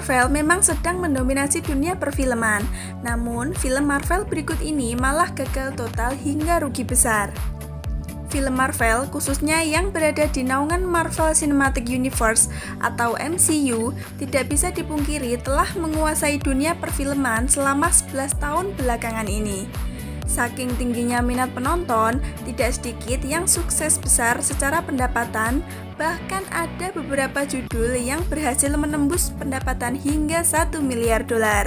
Marvel memang sedang mendominasi dunia perfilman, namun film Marvel berikut ini malah gagal total hingga rugi besar. Film Marvel, khususnya yang berada di naungan Marvel Cinematic Universe atau MCU, tidak bisa dipungkiri telah menguasai dunia perfilman selama 11 tahun belakangan ini. Saking tingginya minat penonton, tidak sedikit yang sukses besar secara pendapatan, bahkan ada beberapa judul yang berhasil menembus pendapatan hingga 1 miliar dolar.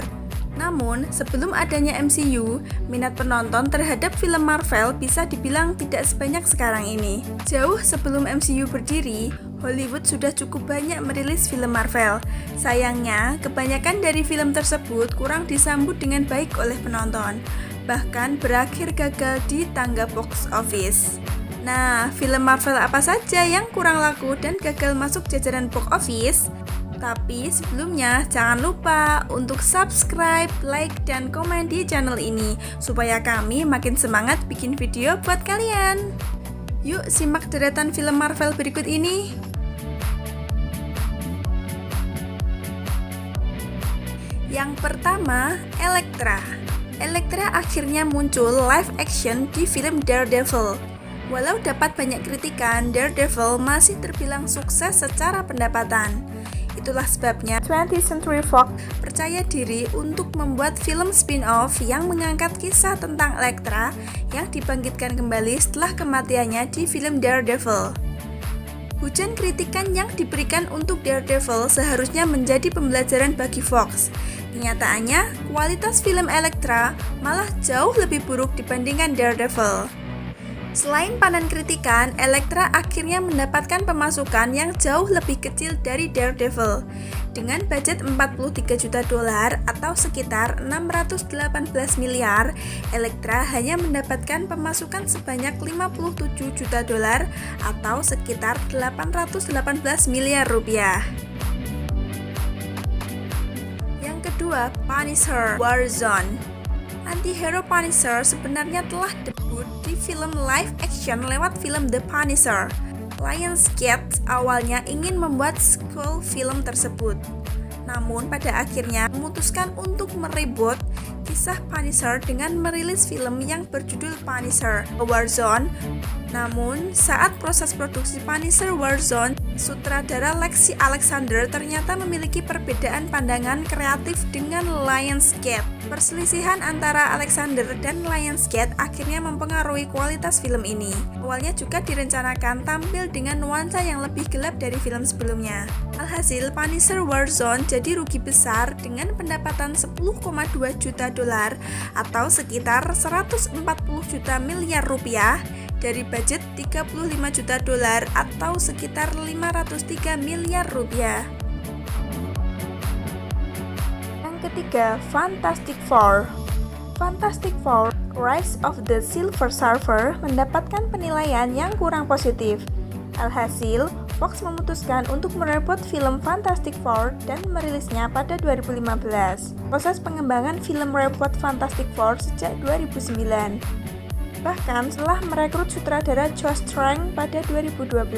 Namun, sebelum adanya MCU, minat penonton terhadap film Marvel bisa dibilang tidak sebanyak sekarang ini. Jauh sebelum MCU berdiri, Hollywood sudah cukup banyak merilis film Marvel. Sayangnya, kebanyakan dari film tersebut kurang disambut dengan baik oleh penonton, bahkan berakhir gagal di tangga box office. Nah, film Marvel apa saja yang kurang laku dan gagal masuk jajaran box office? Tapi sebelumnya jangan lupa untuk subscribe, like, dan komen di channel ini supaya kami makin semangat bikin video buat kalian. Yuk simak deretan film Marvel berikut ini. Yang pertama, Elektra. Elektra akhirnya muncul live action di film Daredevil. Walau dapat banyak kritikan, Daredevil masih terbilang sukses secara pendapatan. Itulah sebabnya 20th Century Fox percaya diri untuk membuat film spin-off yang mengangkat kisah tentang Elektra yang dibangkitkan kembali setelah kematiannya di film Daredevil. Hujan kritikan yang diberikan untuk Daredevil seharusnya menjadi pembelajaran bagi Fox. Kenyataannya, kualitas film Elektra malah jauh lebih buruk dibandingkan Daredevil. Selain panen kritikan, Elektra akhirnya mendapatkan pemasukan yang jauh lebih kecil dari Daredevil. Dengan budget 43 juta dolar atau sekitar 618 miliar, Elektra hanya mendapatkan pemasukan sebanyak 57 juta dolar atau sekitar 818 miliar rupiah. Yang kedua, Punisher Warzone. Antihero Punisher sebenarnya telah debut di film live action lewat film The Punisher. Lionsgate awalnya ingin membuat sequel film tersebut, namun pada akhirnya memutuskan untuk mereboot kisah Punisher dengan merilis film yang berjudul Punisher Warzone. Namun, saat proses produksi Punisher Warzone, sutradara Lexi Alexander ternyata memiliki perbedaan pandangan kreatif dengan Lionsgate. Perselisihan antara Alexander dan Lionsgate akhirnya mempengaruhi kualitas film ini. Awalnya juga direncanakan tampil dengan nuansa yang lebih gelap dari film sebelumnya. Alhasil, Punisher Warzone jadi rugi besar dengan pendapatan 10,2 juta dolar atau sekitar 140 juta miliar rupiah dari budget 35 juta dolar atau sekitar 503 miliar rupiah. Yang ketiga, Fantastic Four. Fantastic Four: Rise of the Silver Surfer mendapatkan penilaian yang kurang positif. Alhasil, Fox memutuskan untuk mereboot film Fantastic Four dan merilisnya pada 2015. Proses pengembangan film reboot Fantastic Four sejak 2009. Bahkan setelah merekrut sutradara Josh Trank pada 2012.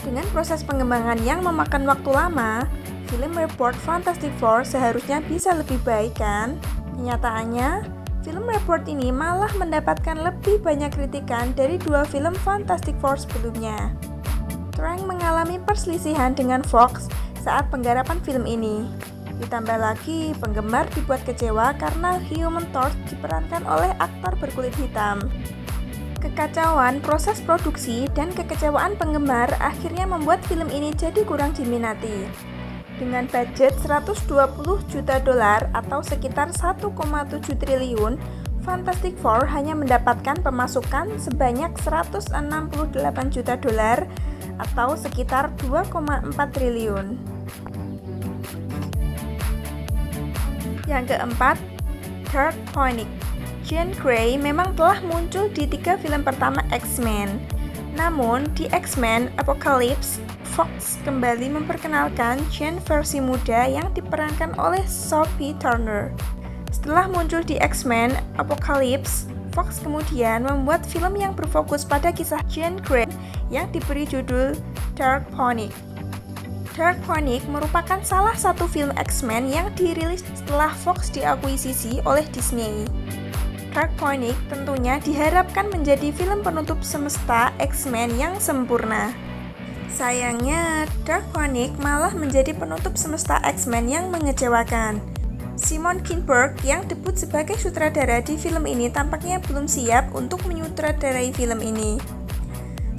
Dengan proses pengembangan yang memakan waktu lama, film reboot Fantastic Four seharusnya bisa lebih baik kan? Kenyataannya, film reboot ini malah mendapatkan lebih banyak kritikan dari dua film Fantastic Four sebelumnya. Trank mengalami perselisihan dengan Fox saat penggarapan film ini. Ditambah lagi, penggemar dibuat kecewa karena Human Torch diperankan oleh aktor berkulit hitam. Kekacauan proses produksi dan kekecewaan penggemar akhirnya membuat film ini jadi kurang diminati. Dengan budget 120 juta dolar atau sekitar 1,7 triliun, Fantastic Four hanya mendapatkan pemasukan sebanyak 168 juta dolar atau sekitar 2,4 triliun. Yang keempat, Dark Phoenix. Jean Grey memang telah muncul di 3 film pertama X-Men. Namun, di X-Men Apocalypse, Fox kembali memperkenalkan Jean versi muda yang diperankan oleh Sophie Turner. Setelah muncul di X-Men Apocalypse, Fox kemudian membuat film yang berfokus pada kisah Jean Grey yang diberi judul Dark Phoenix. Dark Phoenix merupakan salah satu film X-Men yang dirilis setelah Fox diakuisisi oleh Disney. Dark Phoenix tentunya diharapkan menjadi film penutup semesta X-Men yang sempurna. Sayangnya, Dark Phoenix malah menjadi penutup semesta X-Men yang mengecewakan. Simon Kinberg yang debut sebagai sutradara di film ini tampaknya belum siap untuk menyutradarai film ini.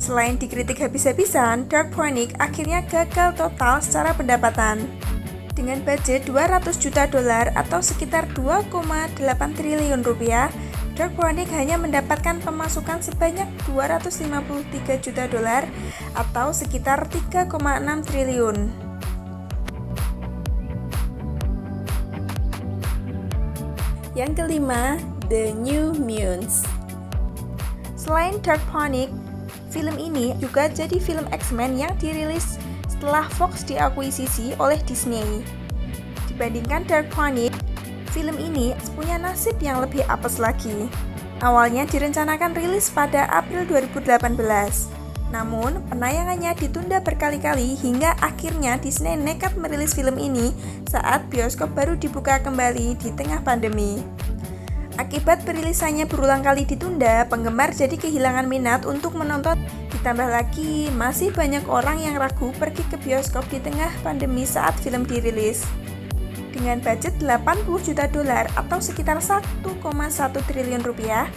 Selain dikritik habis-habisan, Dark Phoenix akhirnya gagal total secara pendapatan. Dengan budget 200 juta dolar atau sekitar 2,8 triliun rupiah, Dark Phoenix hanya mendapatkan pemasukan sebanyak 253 juta dolar atau sekitar 3,6 triliun. Yang kelima, The New Mutants. Selain Dark Phoenix, film ini juga jadi film X-Men yang dirilis setelah Fox diakuisisi oleh Disney. Dibandingkan Dark Phoenix, film ini punya nasib yang lebih apes lagi. Awalnya direncanakan rilis pada April 2018. Namun, penayangannya ditunda berkali-kali hingga akhirnya Disney nekat merilis film ini saat bioskop baru dibuka kembali di tengah pandemi. Akibat perilisannya berulang kali ditunda, penggemar jadi kehilangan minat untuk menonton. Ditambah lagi, masih banyak orang yang ragu pergi ke bioskop di tengah pandemi saat film dirilis. Dengan budget 80 juta dolar atau sekitar 1,1 triliun rupiah,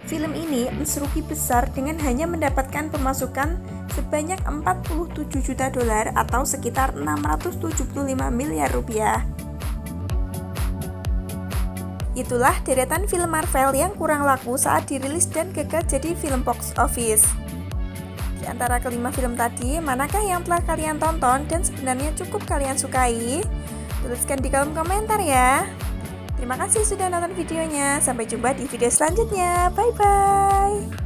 film ini merugi besar dengan hanya mendapatkan pemasukan sebanyak 47 juta dolar atau sekitar 675 miliar rupiah. Itulah deretan film Marvel yang kurang laku saat dirilis dan gagal jadi film box office. Di antara kelima film tadi, manakah yang telah kalian tonton dan sebenarnya cukup kalian sukai? Tuliskan di kolom komentar ya. Terima kasih sudah nonton videonya. Sampai jumpa di video selanjutnya. Bye-bye.